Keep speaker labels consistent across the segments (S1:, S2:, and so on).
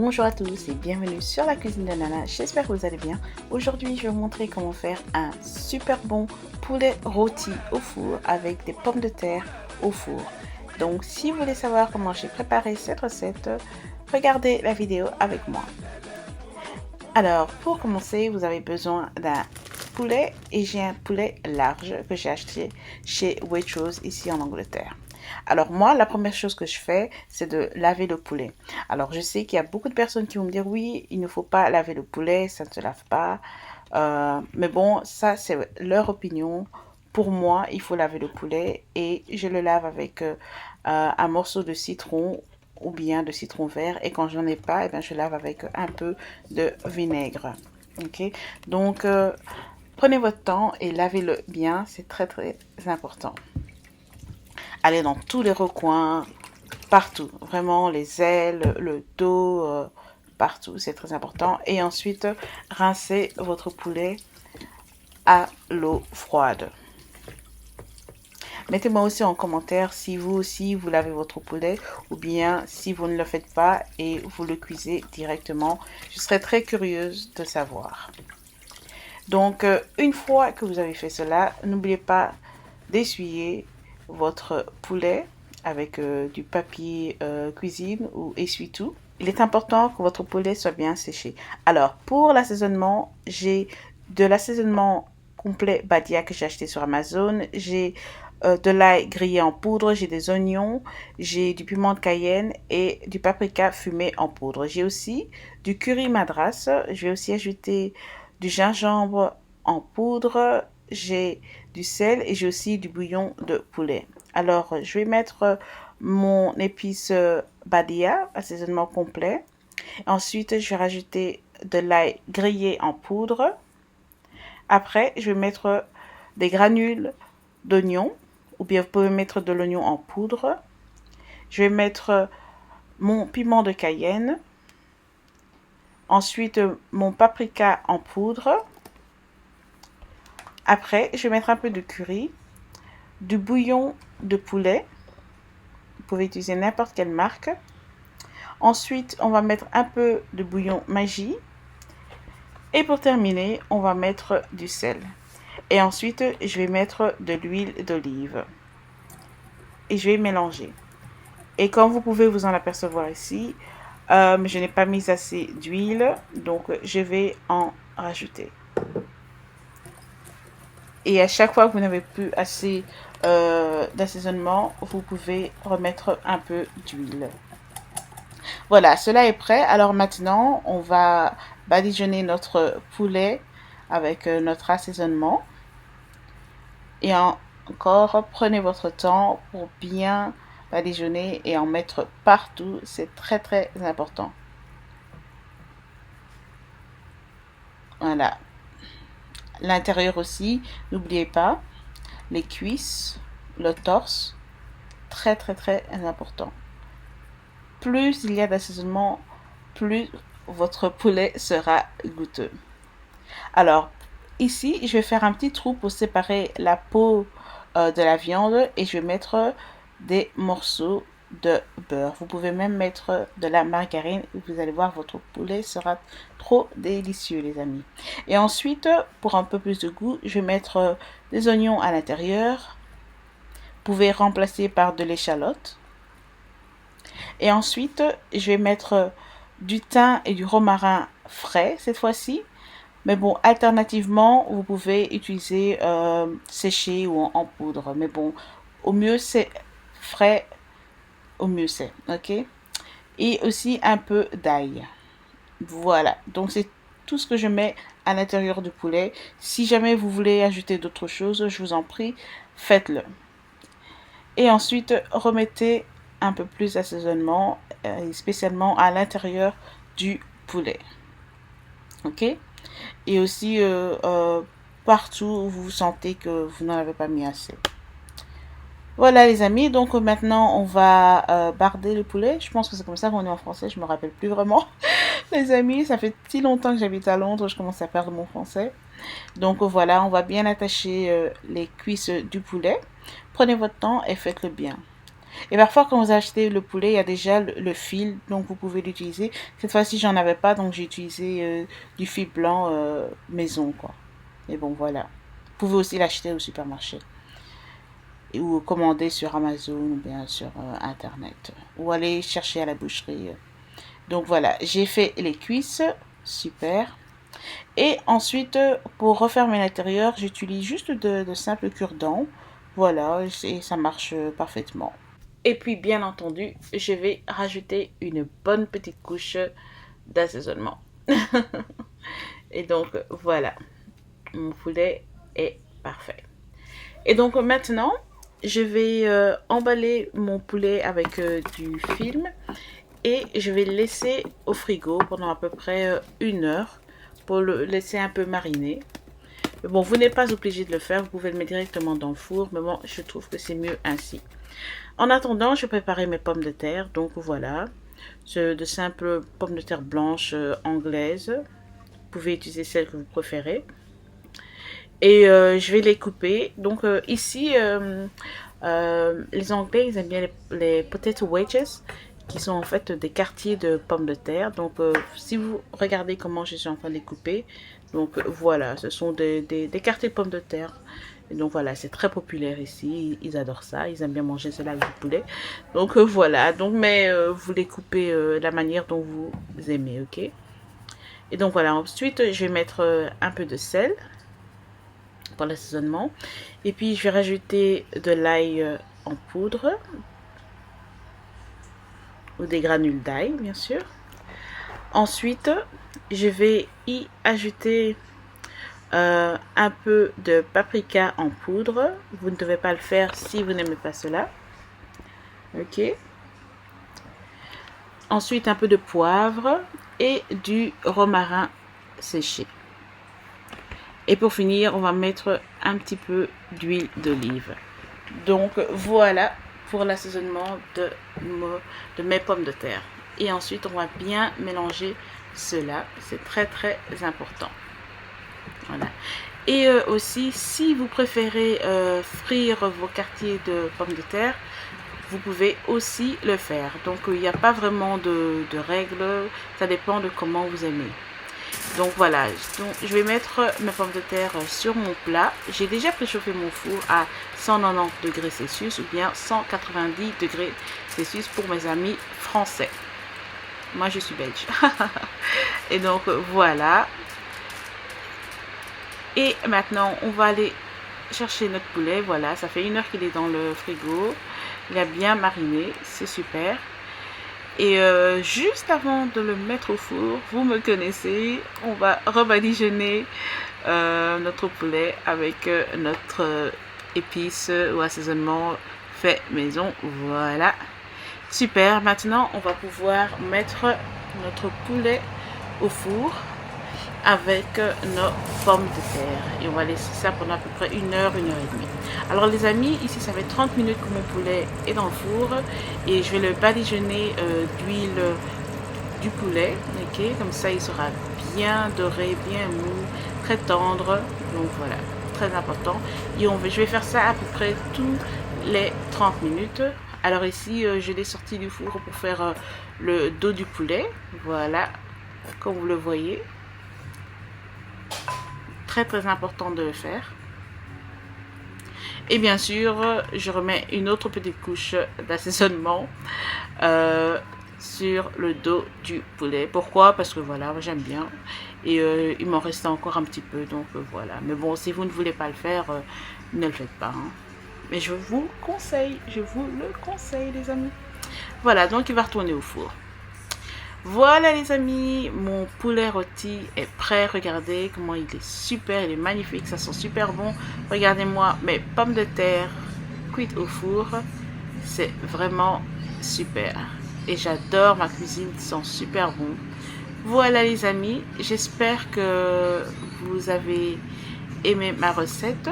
S1: Bonjour à tous et bienvenue sur la cuisine de Nana, j'espère que vous allez bien. Aujourd'hui je vais vous montrer comment faire un super bon poulet rôti au four avec des pommes de terre au four. Donc si vous voulez savoir comment j'ai préparé cette recette, regardez la vidéo avec moi. Alors pour commencer vous avez besoin d'un poulet et j'ai un poulet large que j'ai acheté chez Waitrose ici en Angleterre. Alors moi, la première chose que je fais, c'est de laver le poulet. Alors je sais qu'il y a beaucoup de personnes qui vont me dire oui, il ne faut pas laver le poulet, ça ne se lave pas. Mais bon, ça c'est leur opinion. Pour moi, il faut laver le poulet et je le lave avec un morceau de citron ou bien de citron vert. Et quand j'en ai pas, eh bien, je lave avec un peu de vinaigre. Ok, donc prenez votre temps et lavez-le bien, c'est très très important. Allez dans tous les recoins, partout, vraiment les ailes, le dos, partout, c'est très important. Et ensuite, rincez votre poulet à l'eau froide. Mettez-moi aussi en commentaire si vous aussi vous lavez votre poulet ou bien si vous ne le faites pas et vous le cuisez directement. Je serais très curieuse de savoir. Donc, une fois que vous avez fait cela, n'oubliez pas d'essuyer votre poulet avec du papier cuisine ou essuie-tout. Il est important que votre poulet soit bien séché. Alors, pour l'assaisonnement, j'ai de l'assaisonnement complet Badia que j'ai acheté sur Amazon. J'ai de l'ail grillé en poudre, j'ai des oignons, j'ai du piment de Cayenne et du paprika fumé en poudre. J'ai aussi du curry madras. Je vais aussi ajouter du gingembre en poudre. J'ai du sel et j'ai aussi du bouillon de poulet. Alors, je vais mettre mon épice Badia, assaisonnement complet. Ensuite, je vais rajouter de l'ail grillé en poudre. Après, je vais mettre des granules d'oignon ou bien vous pouvez mettre de l'oignon en poudre. Je vais mettre mon piment de Cayenne. Ensuite, mon paprika en poudre. Après, je vais mettre un peu de curry, du bouillon de poulet. Vous pouvez utiliser n'importe quelle marque. Ensuite, on va mettre un peu de bouillon Maggi. Et pour terminer, on va mettre du sel. Et ensuite, je vais mettre de l'huile d'olive. Et je vais mélanger. Et comme vous pouvez vous en apercevoir ici, je n'ai pas mis assez d'huile, donc je vais en rajouter. Et à chaque fois que vous n'avez plus assez d'assaisonnement, vous pouvez remettre un peu d'huile. Voilà, cela est prêt. Alors maintenant, on va badigeonner notre poulet avec notre assaisonnement. Et encore, prenez votre temps pour bien badigeonner et en mettre partout. C'est très très important. Voilà. L'intérieur aussi, n'oubliez pas. Les cuisses, le torse, très très très important. Plus il y a d'assaisonnement, plus votre poulet sera goûteux. Alors, ici, je vais faire un petit trou pour séparer la peau de la viande et je vais mettre des morceaux de beurre. Vous pouvez même mettre de la margarine et vous allez voir, votre poulet sera trop délicieux, les amis. Et ensuite, pour un peu plus de goût, je vais mettre des oignons à l'intérieur. Vous pouvez remplacer par de l'échalote. Et ensuite, je vais mettre du thym et du romarin frais cette fois-ci. Mais bon, alternativement, vous pouvez utiliser séché ou en poudre. Mais bon, au mieux c'est frais, au mieux c'est, ok? Et aussi un peu d'ail. Voilà, donc c'est tout ce que je mets à l'intérieur du poulet. Si jamais vous voulez ajouter d'autres choses, je vous en prie, faites-le. Et ensuite, remettez un peu plus d'assaisonnement, spécialement à l'intérieur du poulet. Ok? Et aussi partout où vous sentez que vous n'en avez pas mis assez. Voilà les amis, donc maintenant on va barder le poulet. Je pense que c'est comme ça qu'on est en français, je me rappelle plus vraiment. Les amis, ça fait si longtemps que j'habite à Londres, je commence à perdre mon français. Donc voilà, on va bien attacher les cuisses du poulet. Prenez votre temps et faites-le bien. Et parfois, quand vous achetez le poulet, il y a déjà le fil, donc vous pouvez l'utiliser. Cette fois-ci, j'en avais pas, donc j'ai utilisé du fil blanc maison, quoi. Mais bon, voilà. Vous pouvez aussi l'acheter au supermarché ou commander sur Amazon ou bien sur Internet ou aller chercher à la boucherie. Donc voilà, j'ai fait les cuisses, super. Et ensuite, pour refermer l'intérieur, j'utilise juste de simples cure-dents. Voilà, et ça marche parfaitement. Et puis, bien entendu, je vais rajouter une bonne petite couche d'assaisonnement. Et donc, voilà, mon poulet est parfait. Et donc, maintenant, je vais emballer mon poulet avec du film et je vais le laisser au frigo pendant à peu près 1 heure pour le laisser un peu mariner. Mais bon, vous n'êtes pas obligé de le faire, vous pouvez le mettre directement dans le four, mais bon, je trouve que c'est mieux ainsi. En attendant, je vais préparer mes pommes de terre. Donc voilà, de simples pommes de terre blanches anglaises. Vous pouvez utiliser celles que vous préférez. Et je vais les couper. Donc ici, les Anglais, ils aiment bien les potato wedges, qui sont en fait des quartiers de pommes de terre. Donc si vous regardez comment je suis en train de les couper, donc voilà, ce sont des quartiers de pommes de terre. Et donc voilà, c'est très populaire ici, ils adorent ça, ils aiment bien manger cela avec du poulet. Donc voilà, donc mais vous les coupez de la manière dont vous aimez, ok? Et donc voilà, ensuite je vais mettre un peu de sel pour l'assaisonnement. Et puis je vais rajouter de l'ail en poudre ou des granules d'ail, bien sûr. Ensuite, je vais y ajouter un peu de paprika en poudre. Vous ne devez pas le faire si vous n'aimez pas cela. Ok. Ensuite, un peu de poivre et du romarin séché. Et pour finir, on va mettre un petit peu d'huile d'olive. Donc voilà pour l'assaisonnement de mes pommes de terre. Et ensuite, on va bien mélanger cela. C'est très très important. Voilà. Et aussi, si vous préférez frire vos quartiers de pommes de terre, vous pouvez aussi le faire. Donc il n'y a pas vraiment de règles. Ça dépend de comment vous aimez. Donc voilà, donc, je vais mettre mes pommes de terre sur mon plat. J'ai déjà préchauffé mon four à 190 degrés Celsius ou bien 190 degrés Celsius pour mes amis français. Moi, je suis belge. Et donc voilà. Et maintenant, on va aller chercher notre poulet. Voilà, ça fait 1 heure qu'il est dans le frigo. Il a bien mariné, c'est super. Et juste avant de le mettre au four, vous me connaissez, on va rebadigeonner notre poulet avec notre épice ou assaisonnement fait maison. Voilà, super. Maintenant, on va pouvoir mettre notre poulet au four avec nos pommes de terre. Et on va laisser ça pendant à peu près 1 heure, 1 heure et demie. Alors les amis, ici ça fait 30 minutes que mon poulet est dans le four. Et je vais le badigeonner d'huile du poulet. Ok, comme ça il sera bien doré, bien mou, très tendre. Donc voilà, très important. Et je vais faire ça à peu près tous les 30 minutes. Alors ici, je l'ai sorti du four pour faire le dos du poulet. Voilà, comme vous le voyez. Très très important de le faire. Et bien sûr, je remets une autre petite couche d'assaisonnement sur le dos du poulet. Pourquoi? Parce que voilà, j'aime bien. Et il m'en reste encore un petit peu. Donc voilà. Mais bon, si vous ne voulez pas le faire, ne le faites pas. Hein. Mais je vous conseille. Je vous le conseille, les amis. Voilà, donc il va retourner au four. Voilà les amis, mon poulet rôti est prêt. Regardez comment il est super, il est magnifique, ça sent super bon. Regardez-moi mes pommes de terre cuites au four. C'est vraiment super. Et j'adore ma cuisine, ça sent super bon. Voilà les amis, j'espère que vous avez aimé ma recette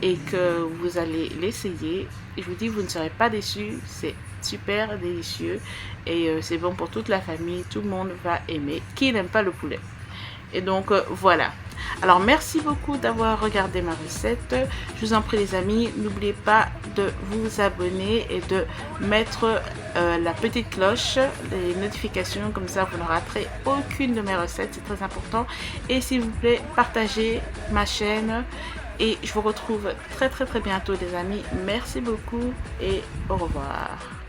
S1: et que vous allez l'essayer. Je vous dis, vous ne serez pas déçus, c'est super délicieux et c'est bon pour toute la famille, tout le monde va aimer. Qui n'aime pas le poulet? Et donc voilà. Alors merci beaucoup d'avoir regardé ma recette. Je vous en prie les amis, n'oubliez pas de vous abonner et de mettre la petite cloche, les notifications, comme ça vous ne raterez aucune de mes recettes, c'est très important. Et s'il vous plaît, partagez ma chaîne et je vous retrouve très bientôt les amis. Merci beaucoup et au revoir.